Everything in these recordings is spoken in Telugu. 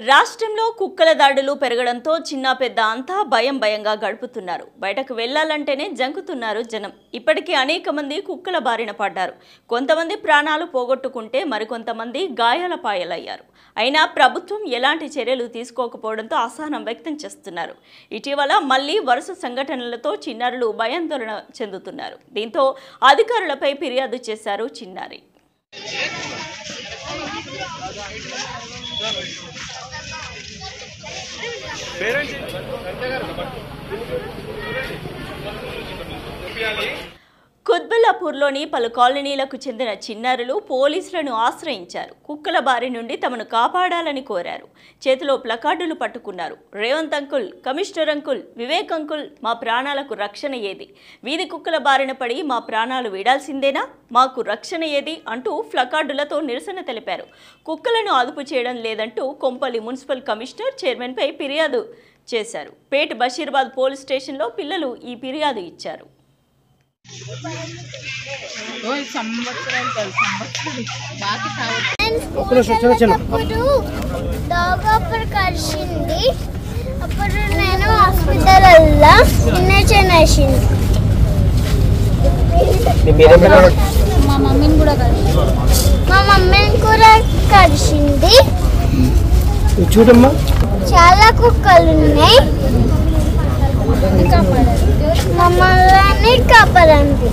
రాష్ట్రంలో కుక్కల దాడులు పెరగడంతో చిన్న పెద్ద అంతా భయంగా గడుపుతున్నారు. బయటకు వెళ్లాలంటేనే జంకుతున్నారు జనం. ఇప్పటికీ అనేక మంది కుక్కల బారిన పడ్డారు. కొంతమంది ప్రాణాలు పోగొట్టుకుంటే మరికొంతమంది గాయాల పాయలయ్యారు. అయినా ప్రభుత్వం ఎలాంటి చర్యలు తీసుకోకపోవడంతో అసహనం వ్యక్తం చేస్తున్నారు. ఇటీవల మళ్లీ వరుస సంఘటనలతో చిన్నారులు భయాందోళన చెందుతున్నారు. దీంతో అధికారులపై ఫిర్యాదు చేశారు చిన్నారి. కుత్బుల్లాపూర్లోని పలు కాలనీలకు చెందిన చిన్నారులు పోలీసులను ఆశ్రయించారు. కుక్కల బారి నుండి తమను కాపాడాలని కోరారు. చేతిలో ప్లకార్డులు పట్టుకున్నారు. Revanth uncle, commissioner uncle, Vivek uncle, మా ప్రాణాలకు రక్షణ ఏది? వీధి కుక్కల బారిన పడి మా ప్రాణాలు వీడాల్సిందేనా? మాకు రక్షణ ఏది అంటూ ప్లకార్డులతో నిరసన తెలిపారు. కుక్కలను అదుపు చేయడం లేదంటూ కొంపల్లి మున్సిపల్ కమిషనర్ చైర్మన్పై ఫిర్యాదు చేశారు. పేట్ బషీర్బాద్ పోలీస్ స్టేషన్లో పిల్లలు ఈ ఫిర్యాదు ఇచ్చారు. కలిసింది అప్పుడు నేను హాస్పిటల్లో ఇంజెక్షన్ వేసింది. మా మమ్మీని కూడా కలిసింది. చూడమ్మా, చాలా కుక్కలు ఉన్నాయి. మమ్మల్ని కాపాడండి.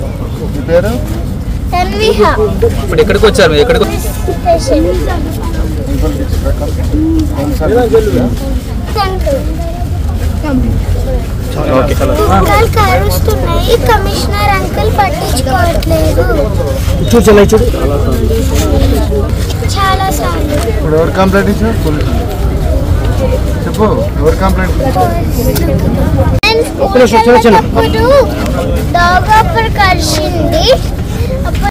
ఇప్పుడు ఎక్కడికి వచ్చారు? కరుస్తున్నాయి. కమిషనర్ అంకుల్ పట్టించుకోవట్లేదు. చాలా సార్లు ఎవరు కంప్లైంట్ ఇచ్చారు? చెప్పు, ఎవరు కంప్లైంట్? డాగ్ కలిసింది